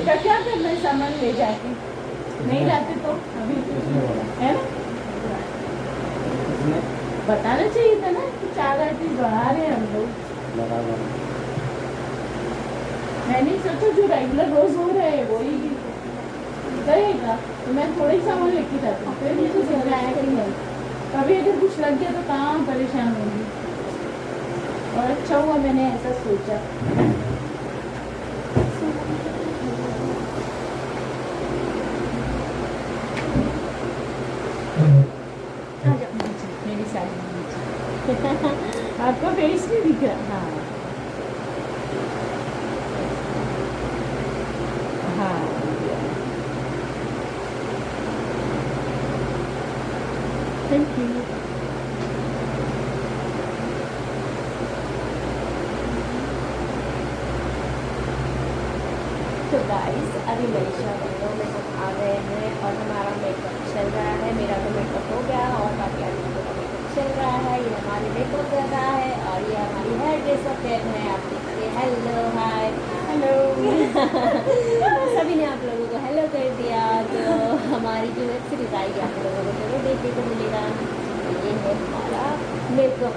क्या करना है सामान ले जाके, नहीं जाते तो अभी है ना, बताना चाहिए था ना कि 4 आर्टिस्ट बढ़ा रहे हैं हम लोग। मैंने सोचा जो रेगुलर रोज हो रहे हैं वही करेगा, तो मैं थोड़ा ही सामान लेके जाती हूँ, फिर मुझे समझ आया कि नहीं कभी अगर कुछ लग गया तो कहाँ परेशान होंगी। और अच्छा हुआ मैंने ऐसा सोचा। मेरी साड़ी आपका फेस नहीं दिख रहा। हाँ हाँ, थैंक यू। तो गाइस अभी मेरी शॉपिंग में हम आ गए हैं और हमारा मेकअप चल रहा है। मेरा तो मेकअप हो गया और बाकी आदमी का मेकअप चल रहा है। ये हमारी मेकअप कर रहा है और ये हमारी हेयर ड्रेसर पेन है। आप देखिए, हेलो हाय हेलो सभी ने आप लोगों को हेलो कर दिया। तो हमारी जो वेब सीरीज आएगी आप लोगों को जरूर देखने को मिलेगा। ये है हमारा मेकअप।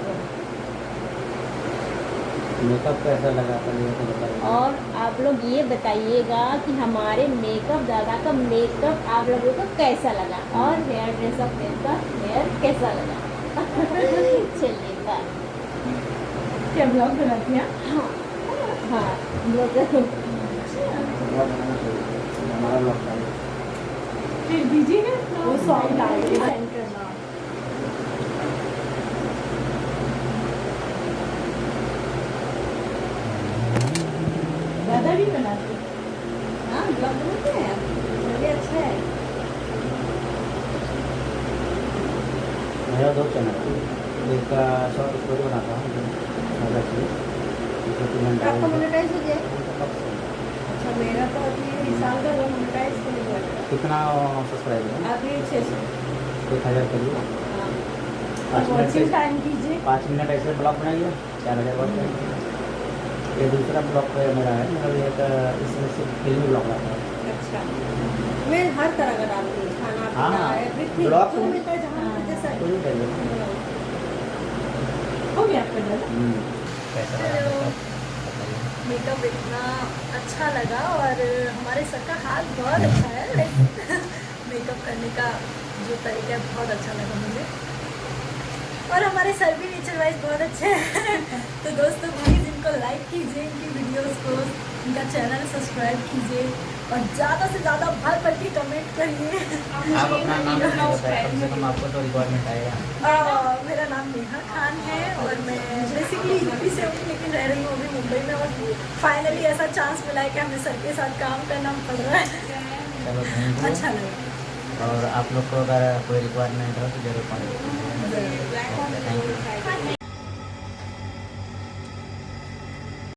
मेकअप कैसा लगा पहले तो बताइए। और आप लोग ये बताइएगा कि हमारे मेकअप दादा का मेकअप आप लोगों को कैसा लगा और हेयर ड्रेस ऑफ का हेयर कैसा लगा। चलिए बाय। क्या ब्लॉग बनाती हैं? हाँ हाँ ब्लॉग हमारा ब्लॉग था फिर दीजिए ना वो सॉन्ग डालिए सेंड करना। दादा भी बनाते हैं। हाँ ब्लॉग बनाते हैं, चलिए अच्छा है। मेरा 2 चैनल है, एक का शॉर्ट स्टोरी बनाता हूँ आपका मोनेटाइज हो गया? अच्छा मेरा तो अभी साल का मोनेटाइज तो नहीं हुआ है। कितना सब्सक्राइबर है? अभी 600। 1000 करिए। और वॉचिंग टाइम कीजिए 5 मिनट ऐसे ब्लॉग बनाइए, 4000 वॉच करेंगे। ये दूसरा ब्लॉग मेरा है, मतलब एक इसमें सिर्फ फिल्मी ब्लॉग आता है। अच्छा मैं हर तरह का डालती हूँ, खाना पीना हाँ, एवरीथिंग ब्लॉग जो मिलता है जहाँ मिलता है कोई भी डालिए। हो गया आपका डाला? कैसा हेलो। लगा? मेकअप इतना अच्छा लगा और हमारे सर का हाथ बहुत अच्छा है। लाइक मेकअप करने का जो तरीका है बहुत अच्छा लगा मुझे। और हमारे सर भी नेचर वाइज बहुत अच्छे हैं। तो दोस्तों प्लीज़ इनको लाइक कीजिए, इनकी वीडियोस को, इनका चैनल सब्सक्राइब कीजिए और ज़्यादा से ज़्यादा भर भर के कमेंट करिए। आप अपना नाम बताइए, कम से कम आपको तो रिक्वायरमेंट आएगा। मेरा नाम नेहा खान है और मैं बेसिकली यूपी से हूँ लेकिन रह रही हूँ अभी मुंबई में। और फाइनली ऐसा चांस मिला है कि हमें सर के साथ काम करना पड़ रहा है। चलो थैंक यू। अच्छा लगा। और आप लोग को अगर कोई रिक्वायरमेंट हो तो जरूर कॉन्टेक्ट कीजिए। Thank you.